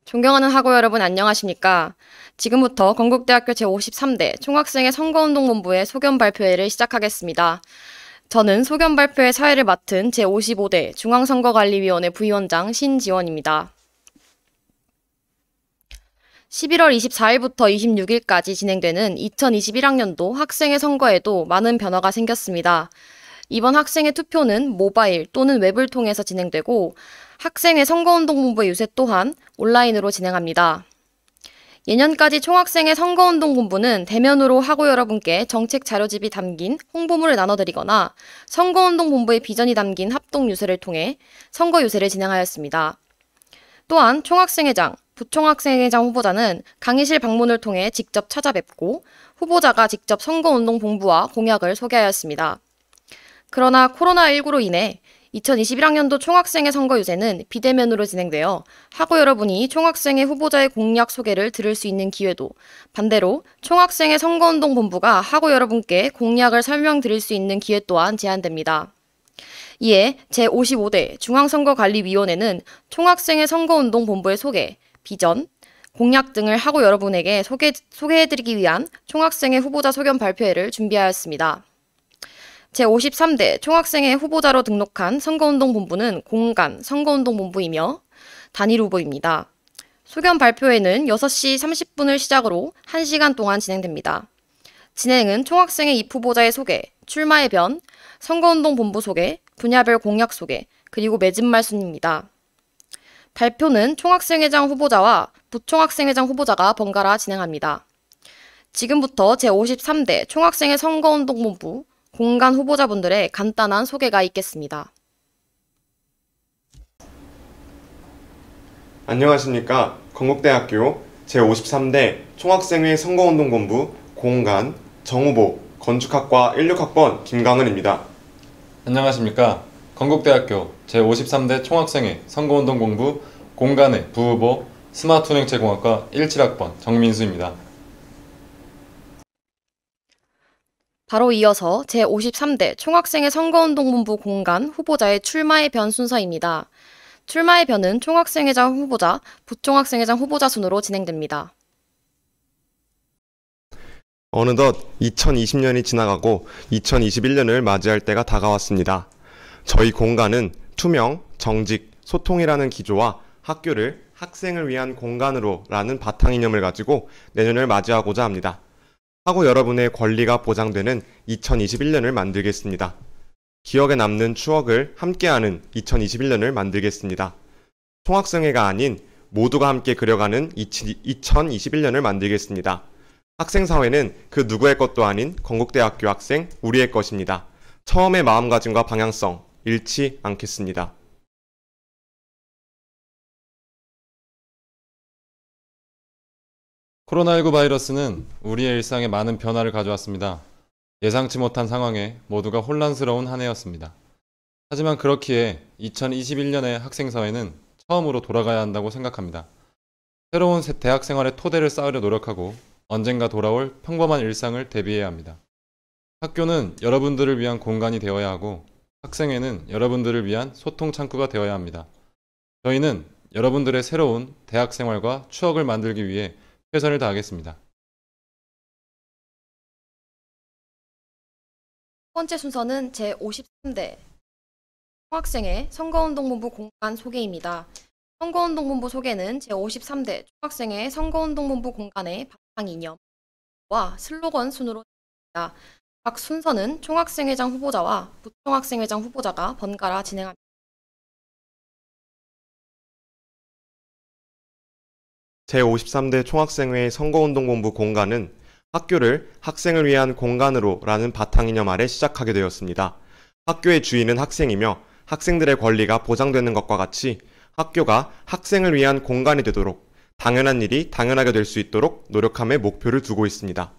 존경하는 학우 여러분 안녕하십니까? 지금부터 건국대학교 제53대 총학생회 선거운동본부의 소견 발표회를 시작하겠습니다. 저는 소견 발표회 사회를 맡은 제55대 중앙선거관리위원회 부위원장 신지원입니다. 11월 24일부터 26일까지 진행되는 2021학년도 학생회 선거에도 많은 변화가 생겼습니다. 이번 학생회 투표는 모바일 또는 웹을 통해서 진행되고 학생회 선거운동본부의 유세 또한 온라인으로 진행합니다. 예년까지 총학생회 선거운동본부는 대면으로 학우 여러분께 정책 자료집이 담긴 홍보물을 나눠드리거나 선거운동본부의 비전이 담긴 합동 유세를 통해 선거 유세를 진행하였습니다. 또한 총학생회장, 부총학생회장 후보자는 강의실 방문을 통해 직접 찾아뵙고 후보자가 직접 선거운동본부와 공약을 소개하였습니다. 그러나 코로나19로 인해 2021학년도 총학생회 선거 유세는 비대면으로 진행되어 학우 여러분이 총학생회 후보자의 공약 소개를 들을 수 있는 기회도 반대로 총학생회 선거운동본부가 학우 여러분께 공약을 설명드릴 수 있는 기회 또한 제한됩니다. 이에 제55대 중앙선거관리위원회는 총학생회 선거운동본부의 소개, 비전, 공약 등을 학우 여러분에게 소개해드리기 위한 총학생회 후보자 소견 발표회를 준비하였습니다. 제53대 총학생회 후보자로 등록한 선거운동본부는 공간 선거운동본부이며 단일 후보입니다. 소견 발표회는 6시 30분을 시작으로 1시간 동안 진행됩니다. 진행은 총학생회 입후보자의 소개, 출마의 변, 선거운동본부 소개, 분야별 공약 소개, 그리고 맺은말 순입니다. 발표는 총학생회장 후보자와 부총학생회장 후보자가 번갈아 진행합니다. 지금부터 제53대 총학생회 선거운동본부 공간 후보자분들의 간단한 소개가 있겠습니다. 안녕하십니까. 건국대학교 제53대 총학생회 선거운동본부 공간 정후보 건축학과 16학번 김강은입니다. 안녕하십니까. 건국대학교 제53대 총학생회 선거운동본부 공간의 부후보 스마트운행체공학과 17학번 정민수입니다. 바로 이어서 제53대 총학생회 선거운동본부 공간 후보자의 출마의 변 순서입니다. 출마의 변은 총학생회장 후보자, 부총학생회장 후보자 순으로 진행됩니다. 어느덧 2020년이 지나가고 2021년을 맞이할 때가 다가왔습니다. 저희 공간은 투명, 정직, 소통이라는 기조와 학교를 학생을 위한 공간으로 라는 바탕이념을 가지고 내년을 맞이하고자 합니다. 하고 여러분의 권리가 보장되는 2021년을 만들겠습니다. 기억에 남는 추억을 함께하는 2021년을 만들겠습니다. 총학생회가 아닌 모두가 함께 그려가는 2021년을 만들겠습니다. 학생사회는 그 누구의 것도 아닌 건국대학교 학생 우리의 것입니다. 처음의 마음가짐과 방향성 잃지 않겠습니다. 코로나19 바이러스는 우리의 일상에 많은 변화를 가져왔습니다. 예상치 못한 상황에 모두가 혼란스러운 한 해였습니다. 하지만 그렇기에 2021년의 학생사회는 처음으로 돌아가야 한다고 생각합니다. 새로운 대학 생활의 토대를 쌓으려 노력하고 언젠가 돌아올 평범한 일상을 대비해야 합니다. 학교는 여러분들을 위한 공간이 되어야 하고 학생회는 여러분들을 위한 소통 창구가 되어야 합니다. 저희는 여러분들의 새로운 대학 생활과 추억을 만들기 위해 최선을 다하겠습니다. 첫 번째 순서는 제53대 총학생회 선거운동본부 공간 소개입니다. 선거운동본부 소개는 제53대 총학생회 선거운동본부 공간의 바탕이념과 슬로건 순으로 진행합니다. 각 순서는 총학생회장 후보자와 부총학생회장 후보자가 번갈아 진행합니다. 제53대 총학생회 선거운동본부 공간은 학교를 학생을 위한 공간으로 라는 바탕이념 아래 시작하게 되었습니다. 학교의 주인은 학생이며 학생들의 권리가 보장되는 것과 같이 학교가 학생을 위한 공간이 되도록 당연한 일이 당연하게 될 수 있도록 노력함에 목표를 두고 있습니다.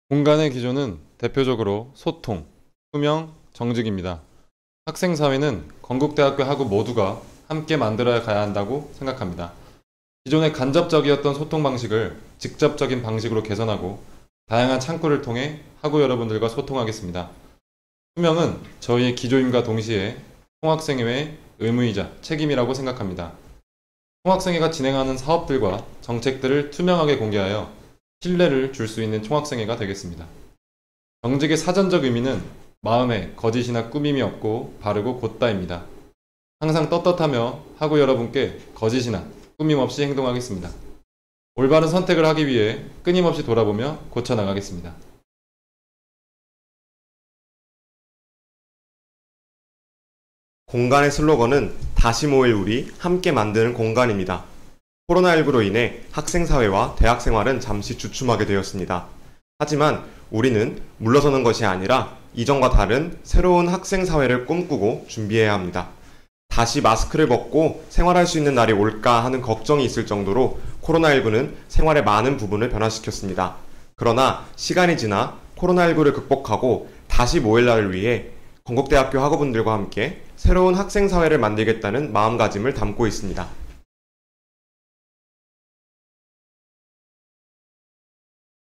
공간의 기조는 대표적으로 소통, 투명, 정직입니다. 학생사회는 건국대학교 학우 모두가 함께 만들어야 가야 한다고 생각합니다. 기존의 간접적이었던 소통 방식을 직접적인 방식으로 개선하고 다양한 창구를 통해 학우 여러분들과 소통하겠습니다. 투명은 저희의 기조임과 동시에 총학생회의 의무이자 책임이라고 생각합니다. 총학생회가 진행하는 사업들과 정책들을 투명하게 공개하여 신뢰를 줄 수 있는 총학생회가 되겠습니다. 정직의 사전적 의미는 마음에 거짓이나 꾸밈이 없고 바르고 곧다입니다. 항상 떳떳하며 학우 여러분께 거짓이나 꾸밈 없이 행동하겠습니다. 올바른 선택을 하기 위해 끊임없이 돌아보며 고쳐나가겠습니다. 공간의 슬로건은 다시 모일 우리, 함께 만드는 공간입니다. 코로나19로 인해 학생사회와 대학생활은 잠시 주춤하게 되었습니다. 하지만 우리는 물러서는 것이 아니라 이전과 다른 새로운 학생사회를 꿈꾸고 준비해야 합니다. 다시 마스크를 벗고 생활할 수 있는 날이 올까 하는 걱정이 있을 정도로 코로나19는 생활의 많은 부분을 변화시켰습니다. 그러나 시간이 지나 코로나19를 극복하고 다시 모일 날을 위해 건국대학교 학우분들과 함께 새로운 학생사회를 만들겠다는 마음가짐을 담고 있습니다.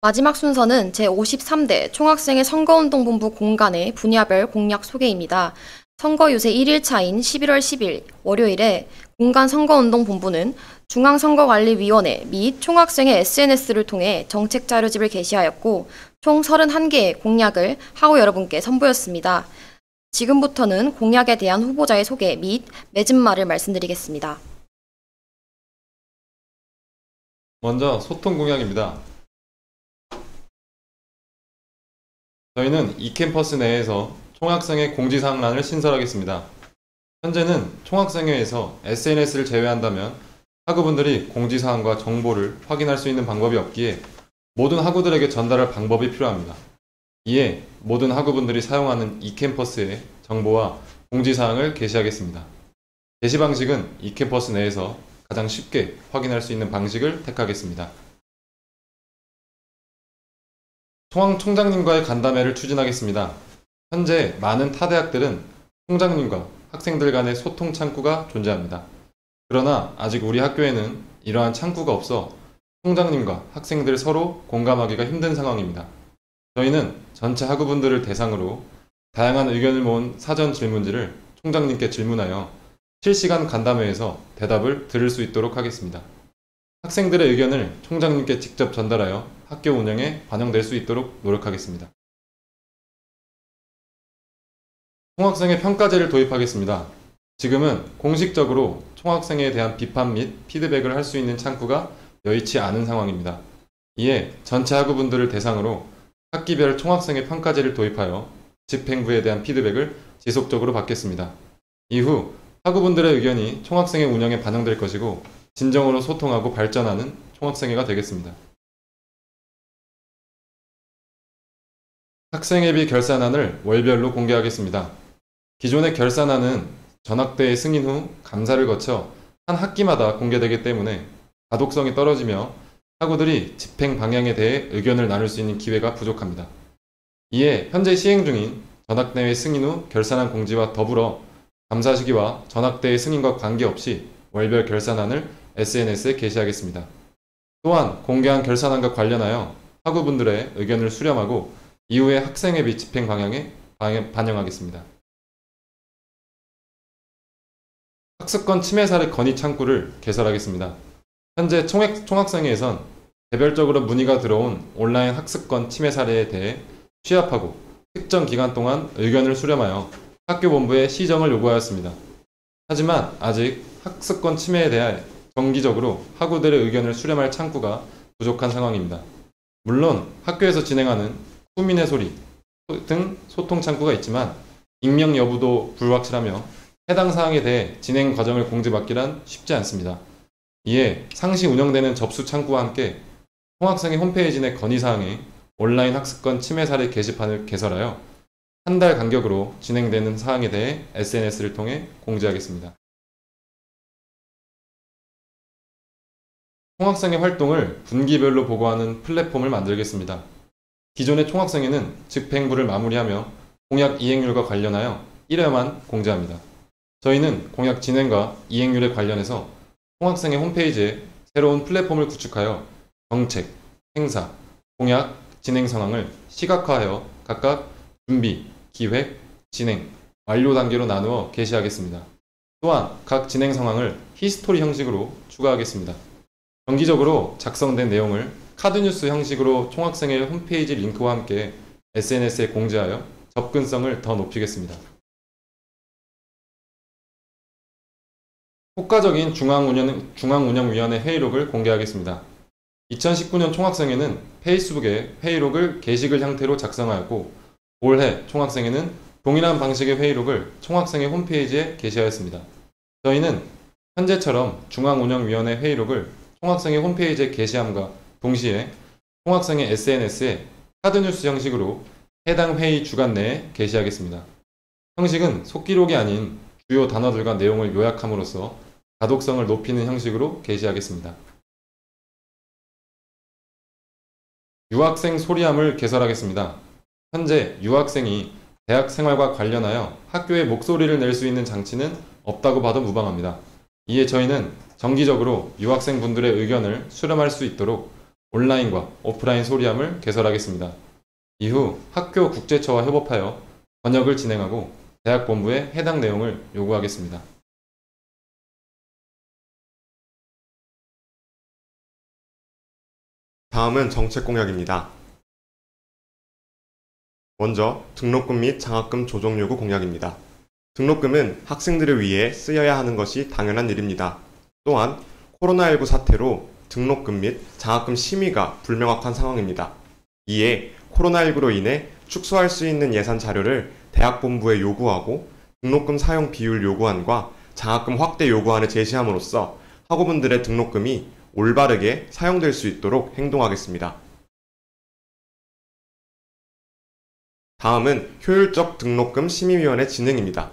마지막 순서는 제53대 총학생회 선거운동본부 공간의 분야별 공약 소개입니다. 선거 유세 1일차인 11월 10일 월요일에 공간 선거운동본부는 중앙선거관리위원회 및 총학생회 SNS를 통해 정책 자료집을 게시하였고 총 31개의 공약을 학우 여러분께 선보였습니다. 지금부터는 공약에 대한 후보자의 소개 및 맺은 말을 말씀드리겠습니다. 먼저 소통 공약입니다. 저희는 이 캠퍼스 내에서 총학생회 공지사항란을 신설하겠습니다. 현재는 총학생회에서 SNS를 제외한다면 학우분들이 공지사항과 정보를 확인할 수 있는 방법이 없기에 모든 학우들에게 전달할 방법이 필요합니다. 이에 모든 학우분들이 사용하는 이 캠퍼스의 정보와 공지사항을 게시하겠습니다. 게시 방식은 이 캠퍼스 내에서 가장 쉽게 확인할 수 있는 방식을 택하겠습니다. 총장님과의 간담회를 추진하겠습니다. 현재 많은 타 대학들은 총장님과 학생들 간의 소통 창구가 존재합니다. 그러나 아직 우리 학교에는 이러한 창구가 없어 총장님과 학생들 서로 공감하기가 힘든 상황입니다. 저희는 전체 학우분들을 대상으로 다양한 의견을 모은 사전 질문지를 총장님께 질문하여 실시간 간담회에서 대답을 들을 수 있도록 하겠습니다. 학생들의 의견을 총장님께 직접 전달하여 학교 운영에 반영될 수 있도록 노력하겠습니다. 총학생회 평가제를 도입하겠습니다. 지금은 공식적으로 총학생회에 대한 비판 및 피드백을 할 수 있는 창구가 여의치 않은 상황입니다. 이에 전체 학우분들을 대상으로 학기별 총학생회 평가제를 도입하여 집행부에 대한 피드백을 지속적으로 받겠습니다. 이후 학우분들의 의견이 총학생회 운영에 반영될 것이고 진정으로 소통하고 발전하는 총학생회가 되겠습니다. 학생회비 결산안을 월별로 공개하겠습니다. 기존의 결산안은 전학대회 승인 후 감사를 거쳐 한 학기마다 공개되기 때문에 가독성이 떨어지며 학우들이 집행 방향에 대해 의견을 나눌 수 있는 기회가 부족합니다. 이에 현재 시행 중인 전학대회 승인 후 결산안 공지와 더불어 감사 시기와 전학대회 승인과 관계없이 월별 결산안을 SNS에 게시하겠습니다. 또한 공개한 결산안과 관련하여 학우분들의 의견을 수렴하고 이후에 학생회비 집행 방향에 반영하겠습니다. 학습권 침해 사례 건의 창구를 개설하겠습니다. 현재 총학생회에선 개별적으로 문의가 들어온 온라인 학습권 침해 사례에 대해 취합하고 특정 기간 동안 의견을 수렴하여 학교 본부에 시정을 요구하였습니다. 하지만 아직 학습권 침해에 대해 정기적으로 학우들의 의견을 수렴할 창구가 부족한 상황입니다. 물론 학교에서 진행하는 후민의 소리 등 소통 창구가 있지만 익명 여부도 불확실하며 해당 사항에 대해 진행 과정을 공지받기란 쉽지 않습니다. 이에 상시 운영되는 접수 창구와 함께 총학생회 홈페이지 내 건의사항에 온라인 학습권 침해 사례 게시판을 개설하여 한 달 간격으로 진행되는 사항에 대해 SNS를 통해 공지하겠습니다. 총학생회 활동을 분기별로 보고하는 플랫폼을 만들겠습니다. 기존의 총학생회는 집행부를 마무리하며 공약 이행률과 관련하여 1회만 공지합니다. 저희는 공약 진행과 이행률에 관련해서 총학생회 홈페이지에 새로운 플랫폼을 구축하여 정책, 행사, 공약, 진행 상황을 시각화하여 각각 준비, 기획, 진행, 완료 단계로 나누어 게시하겠습니다. 또한 각 진행 상황을 히스토리 형식으로 추가하겠습니다. 정기적으로 작성된 내용을 카드뉴스 형식으로 총학생회 홈페이지 링크와 함께 SNS에 공지하여 접근성을 더 높이겠습니다. 효과적인 중앙운영위원회 회의록을 공개하겠습니다. 2019년 총학생회는 페이스북에 회의록을 게시글 형태로 작성하였고 올해 총학생회는 동일한 방식의 회의록을 총학생회 홈페이지에 게시하였습니다. 저희는 현재처럼 중앙운영위원회 회의록을 총학생회 홈페이지에 게시함과 동시에 총학생회 SNS에 카드뉴스 형식으로 해당 회의 주간 내에 게시하겠습니다. 형식은 속기록이 아닌 주요 단어들과 내용을 요약함으로써 가독성을 높이는 형식으로 게시하겠습니다. 유학생 소리함을 개설하겠습니다. 현재 유학생이 대학 생활과 관련하여 학교에 목소리를 낼 수 있는 장치는 없다고 봐도 무방합니다. 이에 저희는 정기적으로 유학생분들의 의견을 수렴할 수 있도록 온라인과 오프라인 소리함을 개설하겠습니다. 이후 학교 국제처와 협업하여 번역을 진행하고 대학 본부에 해당 내용을 요구하겠습니다. 다음은 정책 공약입니다. 먼저 등록금 및 장학금 조정 요구 공약입니다. 등록금은 학생들을 위해 쓰여야 하는 것이 당연한 일입니다. 또한 코로나19 사태로 등록금 및 장학금 심의가 불명확한 상황입니다. 이에 코로나19로 인해 축소할 수 있는 예산 자료를 대학 본부에 요구하고 등록금 사용 비율 요구안과 장학금 확대 요구안을 제시함으로써 학우분들의 등록금이 올바르게 사용될 수 있도록 행동하겠습니다. 다음은 효율적 등록금 심의위원회 진행입니다.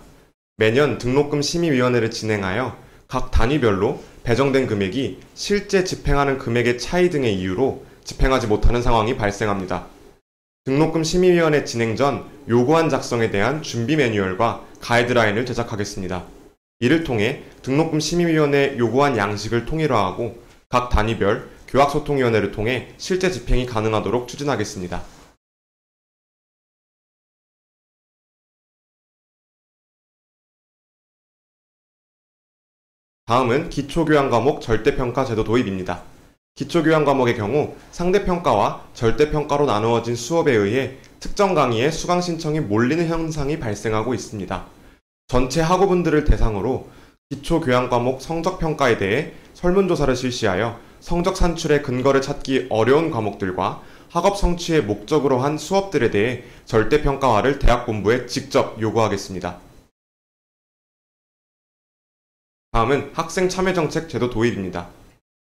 매년 등록금 심의위원회를 진행하여 각 단위별로 배정된 금액이 실제 집행하는 금액의 차이 등의 이유로 집행하지 못하는 상황이 발생합니다. 등록금 심의위원회 진행 전 요구안 작성에 대한 준비 매뉴얼과 가이드라인을 제작하겠습니다. 이를 통해 등록금 심의위원회 요구안 양식을 통일화하고 각 단위별 교학소통위원회를 통해 실제 집행이 가능하도록 추진하겠습니다. 다음은 기초교양 과목 절대평가 제도 도입입니다. 기초교양 과목의 경우 상대평가와 절대평가로 나누어진 수업에 의해 특정 강의의 수강 신청이 몰리는 현상이 발생하고 있습니다. 전체 학우분들을 대상으로 기초교양 과목 성적평가에 대해 설문조사를 실시하여 성적 산출의 근거를 찾기 어려운 과목들과 학업 성취의 목적으로 한 수업들에 대해 절대평가화를 대학 본부에 직접 요구하겠습니다. 다음은 학생 참여정책 제도 도입입니다.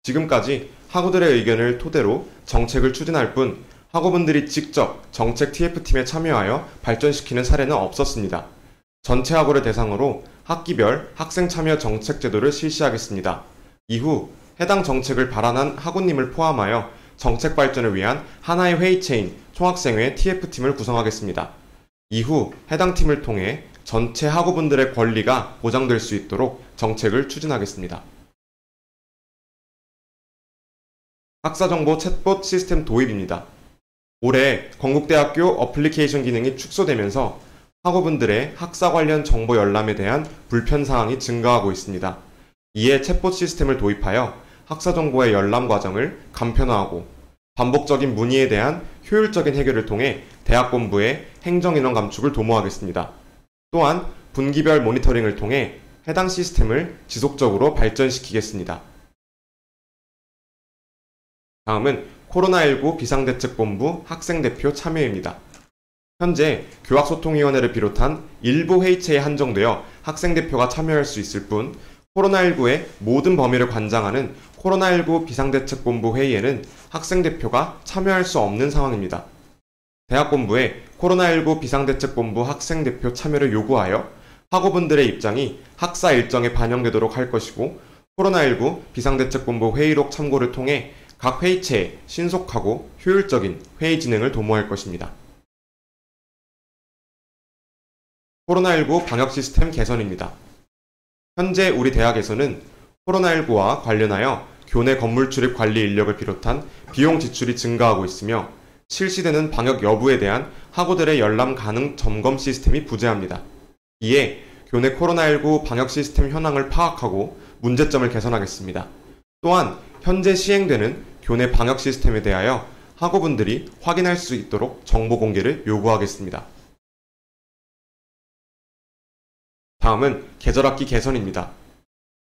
지금까지 학우들의 의견을 토대로 정책을 추진할 뿐 학우분들이 직접 정책 TF팀에 참여하여 발전시키는 사례는 없었습니다. 전체 학우를 대상으로 학기별 학생 참여 정책 제도를 실시하겠습니다. 이후 해당 정책을 발안한 학우님을 포함하여 정책 발전을 위한 하나의 회의체인 총학생회 TF팀을 구성하겠습니다. 이후 해당 팀을 통해 전체 학우분들의 권리가 보장될 수 있도록 정책을 추진하겠습니다. 학사정보 챗봇 시스템 도입입니다. 올해 건국대학교 어플리케이션 기능이 축소되면서 학우분들의 학사 관련 정보 열람에 대한 불편사항이 증가하고 있습니다. 이에 챗봇 시스템을 도입하여 학사 정보의 열람 과정을 간편화하고 반복적인 문의에 대한 효율적인 해결을 통해 대학 본부의 행정인원 감축을 도모하겠습니다. 또한 분기별 모니터링을 통해 해당 시스템을 지속적으로 발전시키겠습니다. 다음은 코로나19 비상대책본부 학생대표 참여입니다. 현재 교학소통위원회를 비롯한 일부 회의체에 한정되어 학생대표가 참여할 수 있을 뿐 코로나19의 모든 범위를 관장하는 코로나19 비상대책본부 회의에는 학생대표가 참여할 수 없는 상황입니다. 대학본부에 코로나19 비상대책본부 학생대표 참여를 요구하여 학우분들의 입장이 학사 일정에 반영되도록 할 것이고 코로나19 비상대책본부 회의록 참고를 통해 각 회의체에 신속하고 효율적인 회의 진행을 도모할 것입니다. 코로나19 방역 시스템 개선입니다. 현재 우리 대학에서는 코로나19와 관련하여 교내 건물 출입 관리 인력을 비롯한 비용 지출이 증가하고 있으며 실시되는 방역 여부에 대한 학우들의 열람 가능 점검 시스템이 부재합니다. 이에 교내 코로나19 방역 시스템 현황을 파악하고 문제점을 개선하겠습니다. 또한 현재 시행되는 교내 방역 시스템에 대하여 학우분들이 확인할 수 있도록 정보 공개를 요구하겠습니다. 다음은 계절학기 개선입니다.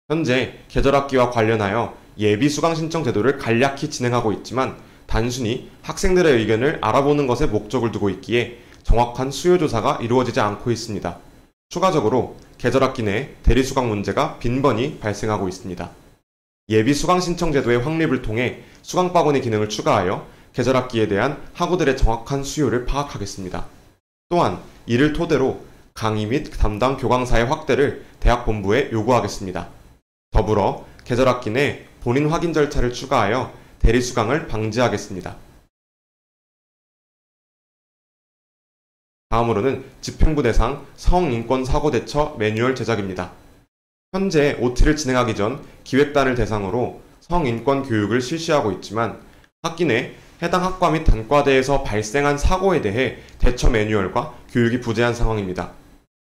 현재 계절학기와 관련하여 예비 수강 신청 제도를 간략히 진행하고 있지만 단순히 학생들의 의견을 알아보는 것에 목적을 두고 있기에 정확한 수요 조사가 이루어지지 않고 있습니다. 추가적으로 계절학기 내 대리수강 문제가 빈번히 발생하고 있습니다. 예비 수강 신청 제도의 확립을 통해 수강바구니 기능을 추가하여 계절학기에 대한 학우들의 정확한 수요를 파악하겠습니다. 또한 이를 토대로 강의 및 담당 교강사의 확대를 대학 본부에 요구하겠습니다. 더불어 계절학기 내 본인 확인 절차를 추가하여 대리수강을 방지하겠습니다. 다음으로는 집행부 대상 성인권사고대처 매뉴얼 제작입니다. 현재 OT를 진행하기 전 기획단을 대상으로 성인권 교육을 실시하고 있지만 학기 내 해당 학과 및 단과대에서 발생한 사고에 대해 대처 매뉴얼과 교육이 부재한 상황입니다.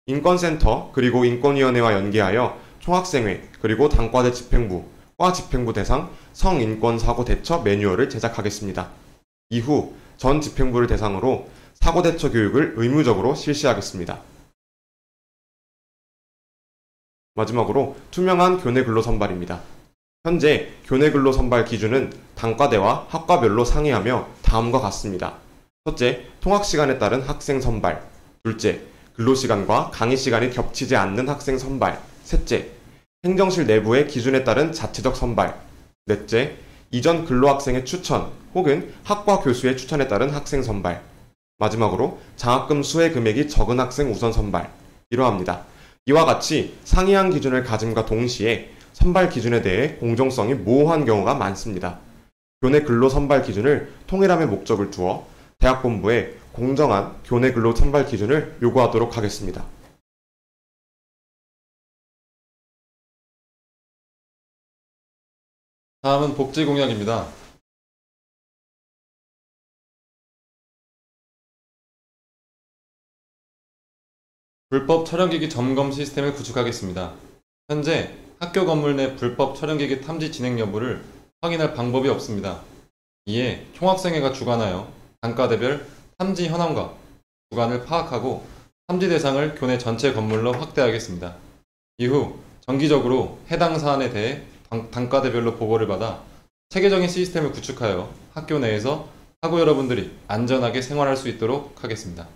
인권센터 그리고 인권위원회와 연계하여 총학생회 그리고 단과대 집행부, 과 집행부 대상 성인권사고 대처 매뉴얼을 제작하겠습니다. 이후 전 집행부를 대상으로 사고 대처 교육을 의무적으로 실시하겠습니다. 마지막으로 투명한 교내 근로 선발입니다. 현재 교내 근로 선발 기준은 단과대와 학과별로 상이하며 다음과 같습니다. 첫째, 통학시간에 따른 학생 선발. 둘째, 근로시간과 강의시간이 겹치지 않는 학생 선발. 셋째, 행정실 내부의 기준에 따른 자체적 선발. 넷째, 이전 근로학생의 추천 혹은 학과 교수의 추천에 따른 학생 선발. 마지막으로 장학금 수혜 금액이 적은 학생 우선 선발. 이러합니다. 이와 같이 상이한 기준을 가짐과 동시에 선발 기준에 대해 공정성이 모호한 경우가 많습니다. 교내 근로 선발 기준을 통일함의 목적을 두어 대학 본부에 공정한 교내 근로 선발 기준을 요구하도록 하겠습니다. 다음은 복지 공약입니다. 불법 촬영기기 점검 시스템을 구축하겠습니다. 현재 학교 건물 내 불법 촬영기기 탐지 진행 여부를 확인할 방법이 없습니다. 이에 총학생회가 주관하여 단과대별 탐지 현황과 주관을 파악하고 탐지 대상을 교내 전체 건물로 확대하겠습니다. 이후 정기적으로 해당 사안에 대해 단과대별로 보고를 받아 체계적인 시스템을 구축하여 학교 내에서 학우 여러분들이 안전하게 생활할 수 있도록 하겠습니다.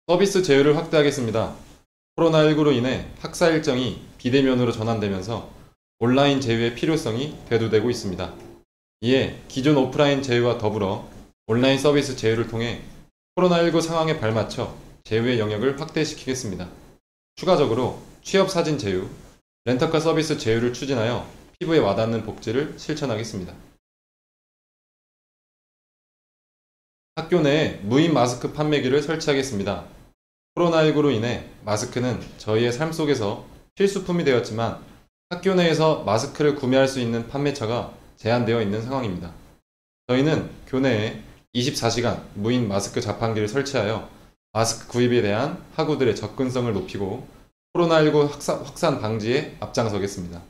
서비스 제휴를 확대하겠습니다. 코로나19로 인해 학사 일정이 비대면으로 전환되면서 온라인 제휴의 필요성이 대두되고 있습니다. 이에 기존 오프라인 제휴와 더불어 온라인 서비스 제휴를 통해 코로나19 상황에 발맞춰 제휴의 영역을 확대시키겠습니다. 추가적으로 취업사진 제휴, 렌터카 서비스 제휴를 추진하여 피부에 와닿는 복지를 실천하겠습니다. 학교 내에 무인 마스크 판매기를 설치하겠습니다. 코로나19로 인해 마스크는 저희의 삶 속에서 필수품이 되었지만 학교 내에서 마스크를 구매할 수 있는 판매처가 제한되어 있는 상황입니다. 저희는 교내에 24시간 무인 마스크 자판기를 설치하여 마스크 구입에 대한 학우들의 접근성을 높이고 코로나19 확산 방지에 앞장서겠습니다.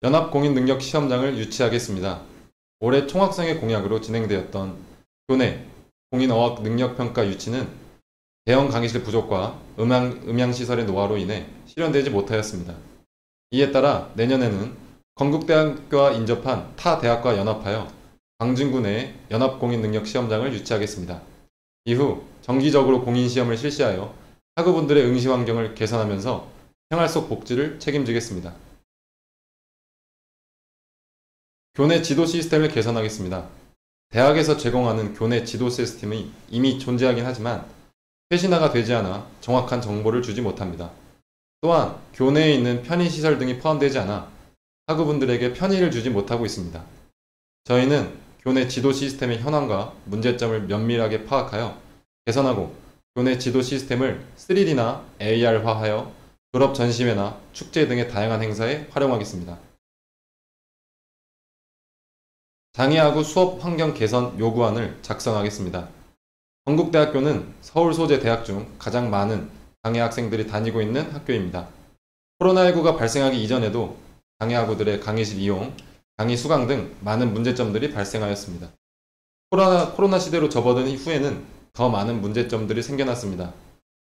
연합공인능력 시험장을 유치하겠습니다. 올해 총학생회 공약으로 진행되었던 교내 공인어학 능력평가 유치는 대형 강의실 부족과 음향시설의 노화로 인해 실현되지 못하였습니다. 이에 따라 내년에는 건국대학교와 인접한 타 대학과 연합하여 광진구 내에 연합공인능력시험장을 유치하겠습니다. 이후 정기적으로 공인시험을 실시하여 학우분들의 응시 환경을 개선하면서 생활 속 복지를 책임지겠습니다. 교내 지도 시스템을 개선하겠습니다. 대학에서 제공하는 교내 지도 시스템이 이미 존재하긴 하지만 최신화가 되지 않아 정확한 정보를 주지 못합니다. 또한 교내에 있는 편의시설 등이 포함되지 않아 학우분들에게 편의를 주지 못하고 있습니다. 저희는 교내 지도 시스템의 현황과 문제점을 면밀하게 파악하여 개선하고 교내 지도 시스템을 3D나 AR화하여 졸업 전시회나 축제 등의 다양한 행사에 활용하겠습니다. 장애하고 수업 환경 개선 요구안을 작성하겠습니다. 건국대학교는 서울 소재 대학 중 가장 많은 장애 학생들이 다니고 있는 학교입니다. 코로나19가 발생하기 이전에도 장애학우들의 강의실 이용, 강의 수강 등 많은 문제점들이 발생하였습니다. 코로나 시대로 접어든 이후에는 더 많은 문제점들이 생겨났습니다.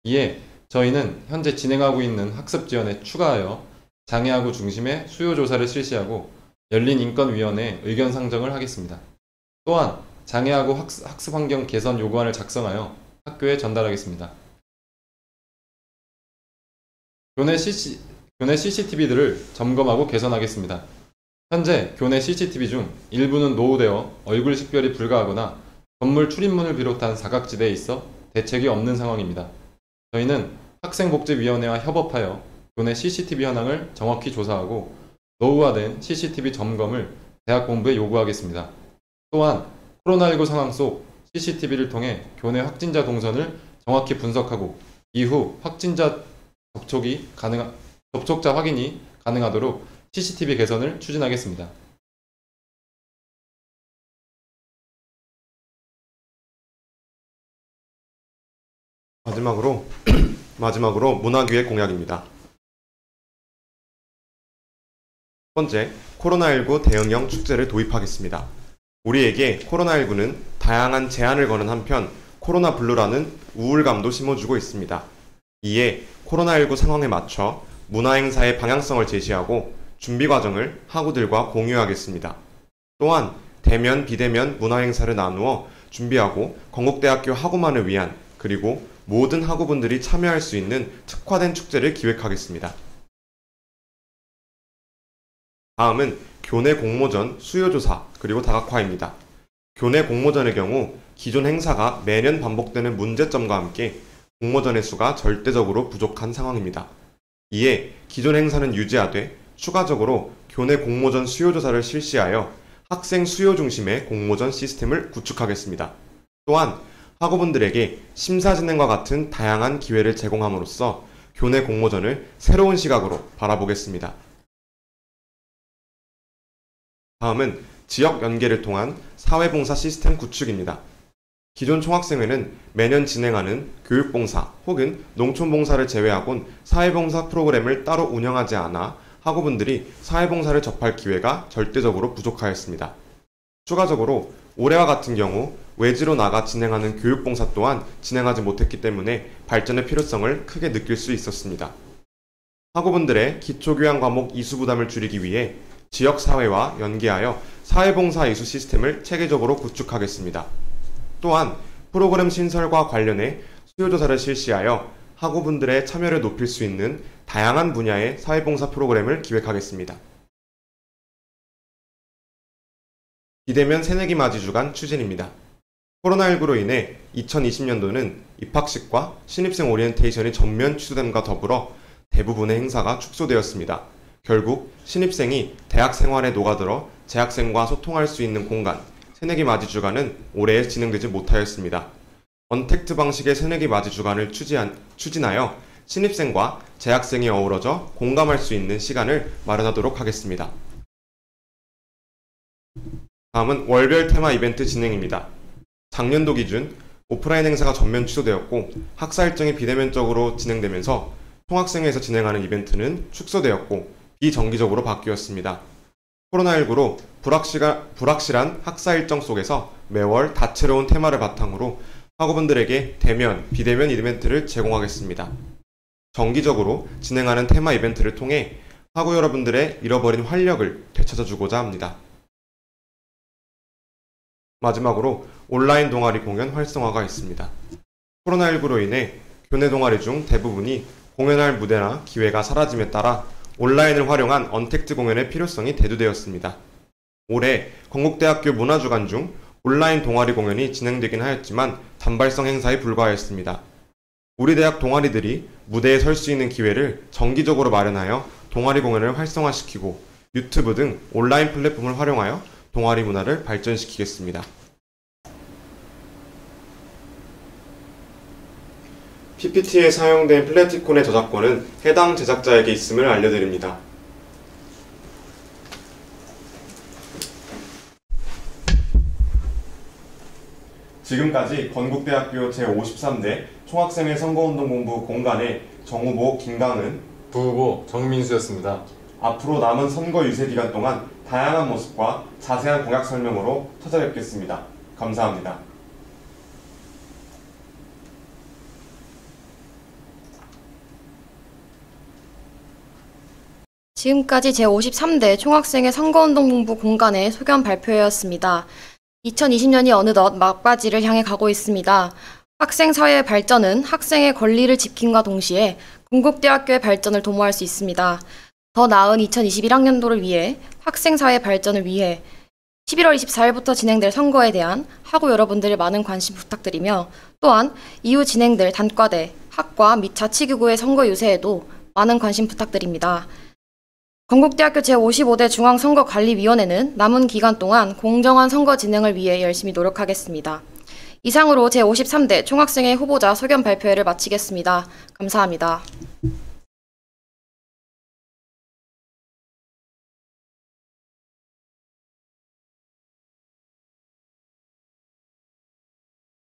이에 저희는 현재 진행하고 있는 학습 지원에 추가하여 장애학우 중심의 수요 조사를 실시하고 열린인권위원회에 의견 상정을 하겠습니다. 또한 장애학우 학습 환경 개선 요구안을 작성하여 학교에 전달하겠습니다. 교내 CCTV들을 점검하고 개선하겠습니다. 현재 교내 CCTV 중 일부는 노후되어 얼굴 식별이 불가하거나 건물 출입문을 비롯한 사각지대에 있어 대책이 없는 상황입니다. 저희는 학생복지위원회와 협업하여 교내 CCTV 현황을 정확히 조사하고 노후화된 CCTV 점검을 대학 본부에 요구하겠습니다. 또한 코로나19 상황 속 CCTV를 통해 교내 확진자 동선을 정확히 분석하고 이후 확진자 접촉자 확인이 가능하도록 CCTV 개선을 추진하겠습니다. 마지막으로 문화기획 공약입니다. 첫 번째, 코로나19 대응형 축제를 도입하겠습니다. 우리에게 코로나19는 다양한 제한을 거는 한편 코로나 블루라는 우울감도 심어주고 있습니다. 이에 코로나19 상황에 맞춰 문화행사의 방향성을 제시하고 준비 과정을 학우들과 공유하겠습니다. 또한 대면, 비대면 문화행사를 나누어 준비하고 건국대학교 학우만을 위한 그리고 모든 학우분들이 참여할 수 있는 특화된 축제를 기획하겠습니다. 다음은 교내 공모전 수요조사 그리고 다각화입니다. 교내 공모전의 경우 기존 행사가 매년 반복되는 문제점과 함께 공모전의 수가 절대적으로 부족한 상황입니다. 이에 기존 행사는 유지하되 추가적으로 교내 공모전 수요조사를 실시하여 학생 수요 중심의 공모전 시스템을 구축하겠습니다. 또한 학우분들에게 심사 진행과 같은 다양한 기회를 제공함으로써 교내 공모전을 새로운 시각으로 바라보겠습니다. 다음은 지역 연계를 통한 사회봉사 시스템 구축입니다. 기존 총학생회는 매년 진행하는 교육봉사 혹은 농촌봉사를 제외하곤 사회봉사 프로그램을 따로 운영하지 않아 학우분들이 사회봉사를 접할 기회가 절대적으로 부족하였습니다. 추가적으로 올해와 같은 경우 외지로 나가 진행하는 교육봉사 또한 진행하지 못했기 때문에 발전의 필요성을 크게 느낄 수 있었습니다. 학우분들의 기초교양 과목 이수 부담을 줄이기 위해 지역사회와 연계하여 사회봉사 이수 시스템을 체계적으로 구축하겠습니다. 또한 프로그램 신설과 관련해 수요조사를 실시하여 학우분들의 참여를 높일 수 있는 다양한 분야의 사회봉사 프로그램을 기획하겠습니다. 비대면 새내기 맞이 주간 추진입니다. 코로나19로 인해 2020년도는 입학식과 신입생 오리엔테이션이 전면 취소됨과 더불어 대부분의 행사가 축소되었습니다. 결국 신입생이 대학 생활에 녹아들어 재학생과 소통할 수 있는 공간, 새내기 맞이 주간은 올해 진행되지 못하였습니다. 언택트 방식의 새내기 맞이 주간을 추진하여 신입생과 재학생이 어우러져 공감할 수 있는 시간을 마련하도록 하겠습니다. 다음은 월별 테마 이벤트 진행입니다. 작년도 기준 오프라인 행사가 전면 취소되었고 학사 일정이 비대면적으로 진행되면서 총학생회에서 진행하는 이벤트는 축소되었고 비정기적으로 바뀌었습니다. 코로나19로 불확실한 학사 일정 속에서 매월 다채로운 테마를 바탕으로 학우분들에게 대면, 비대면 이벤트를 제공하겠습니다. 정기적으로 진행하는 테마 이벤트를 통해 학우 여러분들의 잃어버린 활력을 되찾아주고자 합니다. 마지막으로 온라인 동아리 공연 활성화가 있습니다. 코로나19로 인해 교내 동아리 중 대부분이 공연할 무대나 기회가 사라짐에 따라 온라인을 활용한 언택트 공연의 필요성이 대두되었습니다. 올해 건국대학교 문화주간 중 온라인 동아리 공연이 진행되긴 하였지만 단발성 행사에 불과하였습니다. 우리 대학 동아리들이 무대에 설 수 있는 기회를 정기적으로 마련하여 동아리 공연을 활성화시키고 유튜브 등 온라인 플랫폼을 활용하여 동아리 문화를 발전시키겠습니다. PPT에 사용된 플래티콘의 저작권은 해당 제작자에게 있음을 알려드립니다. 지금까지 건국대학교 제53대 총학생회 선거운동본부 공간의 정후보 김강은, 부후보 정민수였습니다. 앞으로 남은 선거 유세 기간 동안 다양한 모습과 자세한 공약 설명으로 찾아뵙겠습니다. 감사합니다. 지금까지 제53대 총학생회 선거운동본부 공간의 소견 발표회였습니다. 2020년이 어느덧 막바지를 향해 가고 있습니다. 학생 사회의 발전은 학생의 권리를 지킴과 동시에 건국대학교의 발전을 도모할 수 있습니다. 더 나은 2021학년도를 위해 학생 사회 발전을 위해 11월 24일부터 진행될 선거에 대한 학우 여러분들의 많은 관심 부탁드리며, 또한 이후 진행될 단과대, 학과 및 자치기구의 선거 유세에도 많은 관심 부탁드립니다. 건국대학교 제55대 중앙선거관리위원회는 남은 기간 동안 공정한 선거 진행을 위해 열심히 노력하겠습니다. 이상으로 제53대 총학생회 후보자 소견 발표회를 마치겠습니다. 감사합니다.